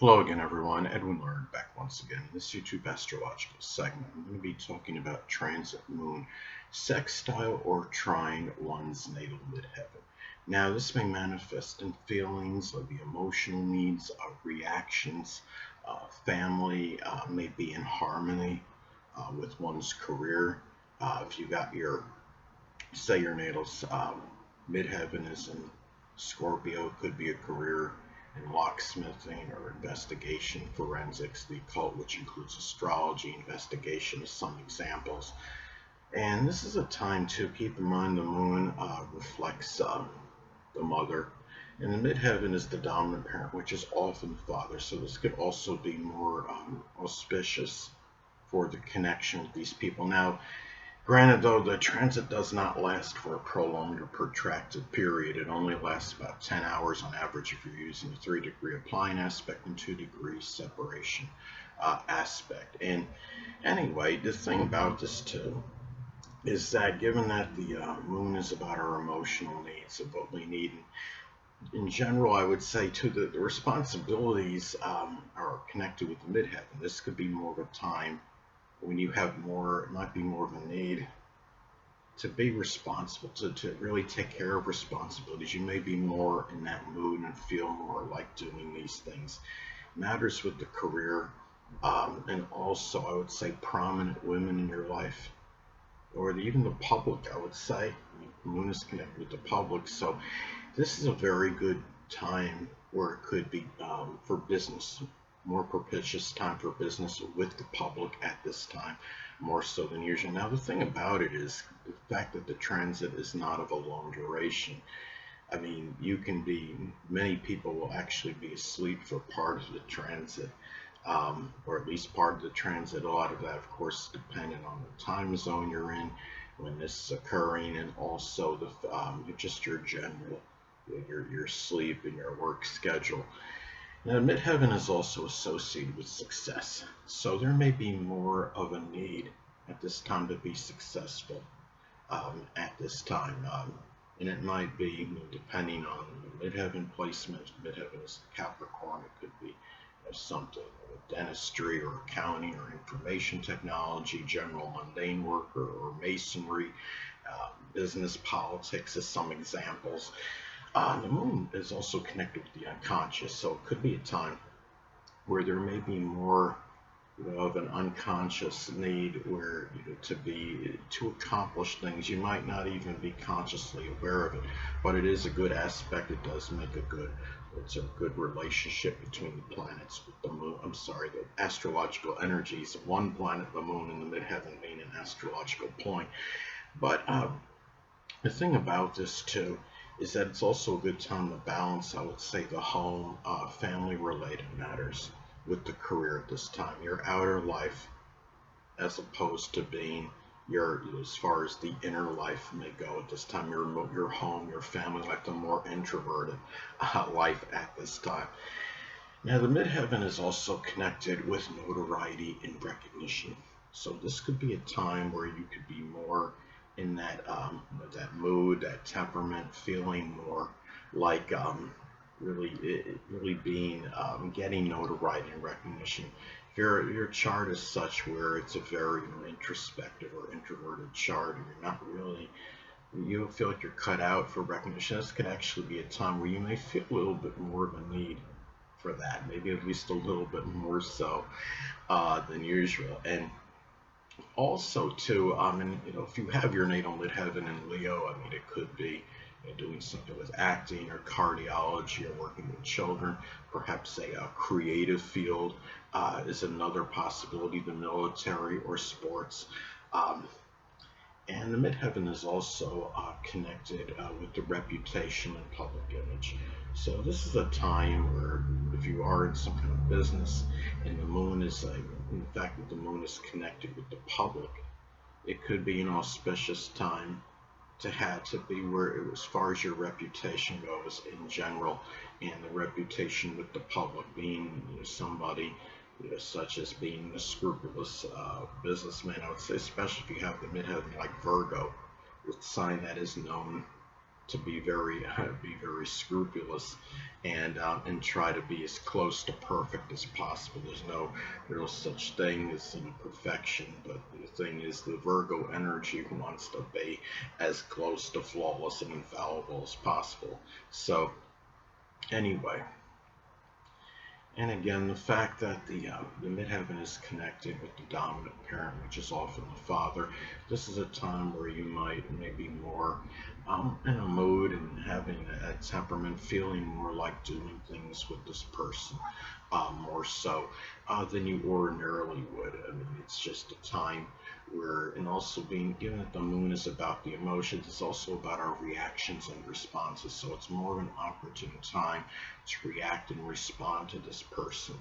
Hello again, everyone. Edwin Learnard back once again in this YouTube astrological segment. I'm going to be talking about transit moon, sextile, or trine one's natal midheaven. Now, this may manifest in feelings of the emotional needs, reactions, family may be in harmony with one's career. If you got say your natal midheaven is in Scorpio, could be a career in locksmithing or investigation, forensics, the occult, which includes astrology, investigation, as some examples. And this is a time to keep in mind the moon reflects the mother, and the midheaven is the dominant parent, which is often the father. So this could also be more auspicious for the connection with these people. Now, granted, though, the transit does not last for a prolonged or protracted period. It only lasts about 10 hours on average if you're using a 3-degree applying aspect and 2-degree separation aspect. And anyway, the thing about this too is that given that the moon is about our emotional needs of what we need, in general, I would say too that the responsibilities are connected with the midheaven. This could be more of a time when you have more, it might be more of a need to be responsible, to really take care of responsibilities. You may be more in that mood and feel more like doing these things. Matters with the career, and also I would say prominent women in your life, or even the public, I would say. The moon is connected with the public, so this is a very good time where it could be for business, more propitious time for business with the public at this time, more so than usual. Now, the thing about it is the fact that the transit is not of a long duration. I mean, many people will actually be asleep for part of the transit, or at least part of the transit. A lot of that, of course, depending on the time zone you're in when this is occurring, and also just your general, your sleep and your work schedule. Now, midheaven is also associated with success, so there may be more of a need at this time to be successful at this time. And it might be, depending on the midheaven placement. Midheaven is Capricorn. It could be something with dentistry or accounting or information technology, general mundane work, or masonry, business, politics as some examples. The moon is also connected with the unconscious, so it could be a time where there may be more of an unconscious need where to accomplish things. You might not even be consciously aware of it, but it is a good aspect. It does make it's a good relationship between the planets with the moon. The astrological energies of one planet, the moon, and the midheaven being an astrological point. But the thing about this too is that it's also a good time to balance, I would say, the home, family-related matters with the career at this time. Your outer life, as opposed to being as far as the inner life may go at this time, your home, your family life, the more introverted life at this time. Now, the midheaven is also connected with notoriety and recognition. So this could be a time where you could be more in that mood, that temperament, feeling more like really being getting notoriety and recognition. If your chart is such where it's a very introspective or introverted chart, and you don't feel like you're cut out for recognition, this could actually be a time where you may feel a little bit more of a need for that, maybe at least a little bit more so than usual. And also too, if you have your natal midheaven in Leo, it could be doing something with acting or cardiology or working with children. Perhaps a creative field is another possibility, the military or sports. And the midheaven is also connected with the reputation and public image. So this is a time where if you are in some kind of business and the moon is in fact that the moon is connected with the public, it could be an auspicious time to be where, as far as your reputation goes in general, and the reputation with the public, being somebody such as being a scrupulous businessman. I would say, especially if you have the midheaven like Virgo, with sign that is known to be very scrupulous and try to be as close to perfect as possible. There's no real such thing as perfection, but the thing is, the Virgo energy wants to be as close to flawless and infallible as possible. So anyway, and again, the fact that the midheaven is connected with the dominant parent, which is often the father, this is a time where you might maybe more in a mood and having a temperament, feeling more like doing things with this person more so than you ordinarily would. I mean, it's just a time where, and also being given that the moon is about the emotions, it's also about our reactions and responses. So it's more of an opportune time to react and respond to this person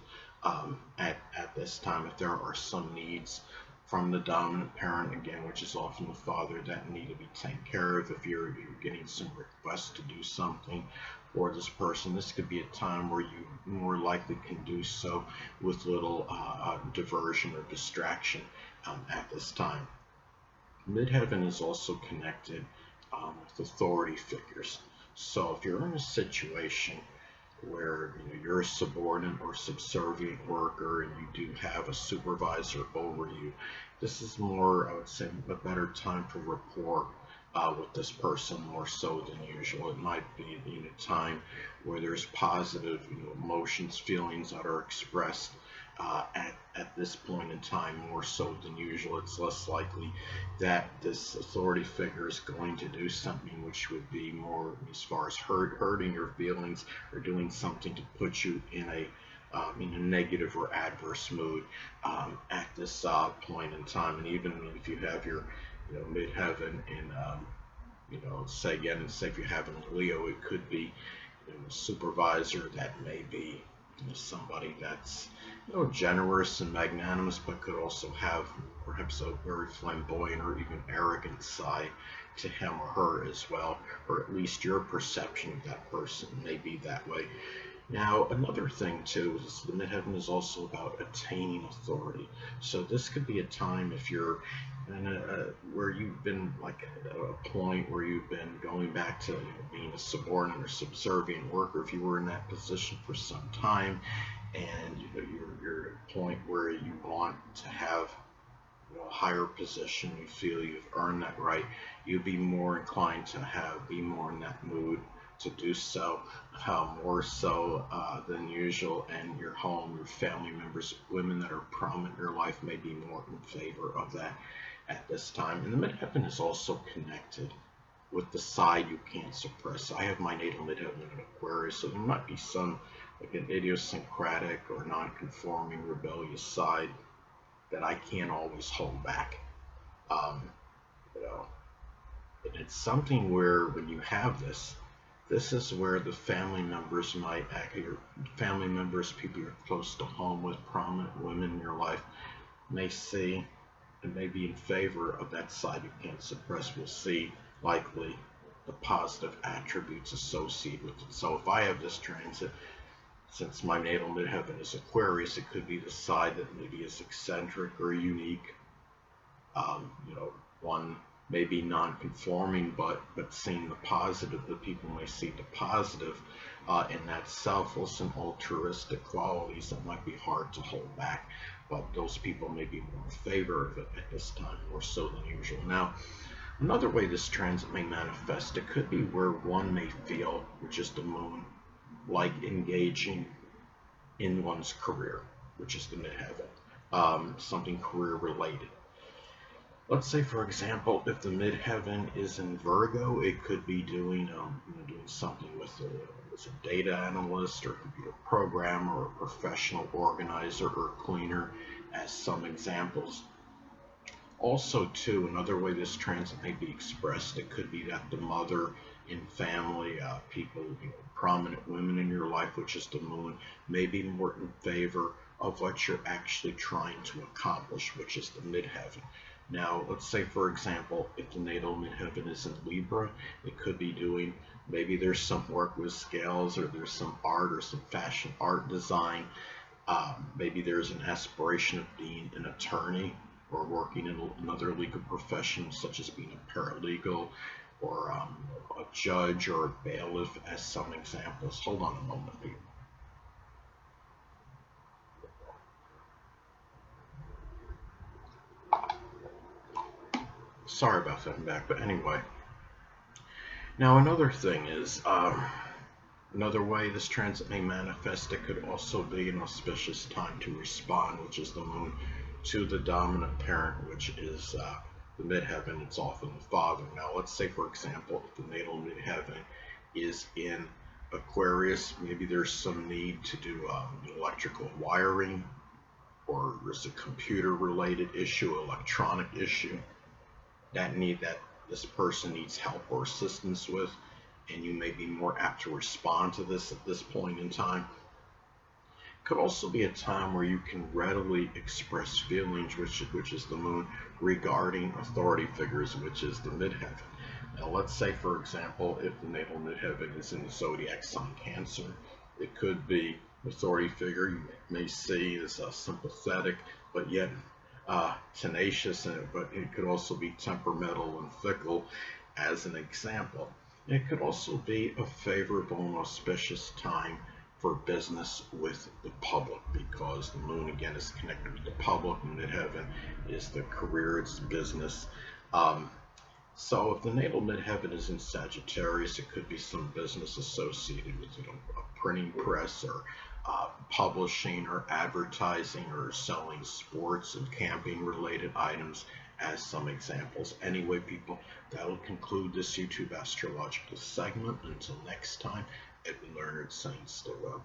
at this time. If there are some needs from the dominant parent, again, which is often the father, that need to be taken care of. If you're getting some requests to do something for this person, this could be a time where you more likely can do so with little diversion or distraction at this time. Midheaven is also connected with authority figures. So if you're in a situation where you're a subordinate or subservient worker and you do have a supervisor over you, this is more, I would say, a better time for rapport with this person more so than usual. It might be a time where there's positive emotions, feelings that are expressed at this point in time more so than usual. It's less likely that this authority figure is going to do something which would be more as far as hurting your feelings or doing something to put you in a negative or adverse mood at this point in time. And even if you have your midheaven in say if you have in Leo, it could be a supervisor that may be somebody that's generous and magnanimous, but could also have perhaps a very flamboyant or even arrogant side to him or her as well, or at least your perception of that person may be that way. Now, another thing too is the midheaven is also about attaining authority. So this could be a time if you're in where you've been like at a point where you've been going back to being a subordinate or subservient worker. If you were in that position for some time, and you're at a point where you want to have a higher position, you feel you've earned that right, you'd be more inclined to be more in that mood to do so, more so than usual. And your home, your family members, women that are prominent in your life may be more in favor of that at this time. And the midheaven is also connected with the side you can't suppress. I have my natal midheaven in Aquarius, so there might be some like an idiosyncratic or non-conforming rebellious side that I can't always hold back. Um, and it's something where when you have this is where the family members might act, your family members, people you're close to home with, prominent women in your life, may see and may be in favor of that side you can't suppress. We'll see likely the positive attributes associated with it. So if I have this transit, since my natal midheaven is Aquarius, it could be the side that maybe is eccentric or unique. One may be non-conforming, but seeing the positive, the people may see the positive in that selfless and altruistic qualities that might be hard to hold back. But those people may be more in favor of it at this time, more so than usual. Now, another way this transit may manifest, it could be where one may feel, which is the moon, like engaging in one's career, which is the midheaven, something career related. Let's say, for example, if the midheaven is in Virgo, it could be doing something with as a data analyst or computer programmer or professional organizer or cleaner, as some examples. Also, too, another way this transit may be expressed, it could be that the mother in family, people, prominent women in your life, which is the moon, may be more in favor of what you're actually trying to accomplish, which is the midheaven. Now, let's say, for example, if the natal midheaven is in Libra, it could be doing, maybe there's some work with scales, or there's some art or some fashion art design. Maybe there's an aspiration of being an attorney or working in another legal profession, such as being a paralegal. or a judge or a bailiff as some examples. Hold on a moment, people. Sorry about that, I'm back. But anyway, now another thing is, another way this transit may manifest, it could also be an auspicious time to respond, which is the moon, to the dominant parent, which is the midheaven. It's often the father. Now, let's say, for example, if the natal midheaven is in Aquarius, maybe there's some need to do electrical wiring, or there's a computer-related issue, electronic issue that this person needs help or assistance with, and you may be more apt to respond to this at this point in time. Could also be a time where you can readily express feelings, which is the moon, regarding authority figures, which is the midheaven. Now, let's say, for example, if the natal midheaven is in the zodiac sign Cancer, it could be an authority figure you may see as sympathetic, but yet tenacious, but it could also be temperamental and fickle, as an example. It could also be a favorable and auspicious time for business with the public, because the moon again is connected with the public, and midheaven is the career, it's business. So if the natal midheaven is in Sagittarius, it could be some business associated with a printing press, or publishing, or advertising, or selling sports and camping related items, as some examples. Anyway, people, that will conclude this YouTube astrological segment. Until next time, Edwin Learnard saying stay well.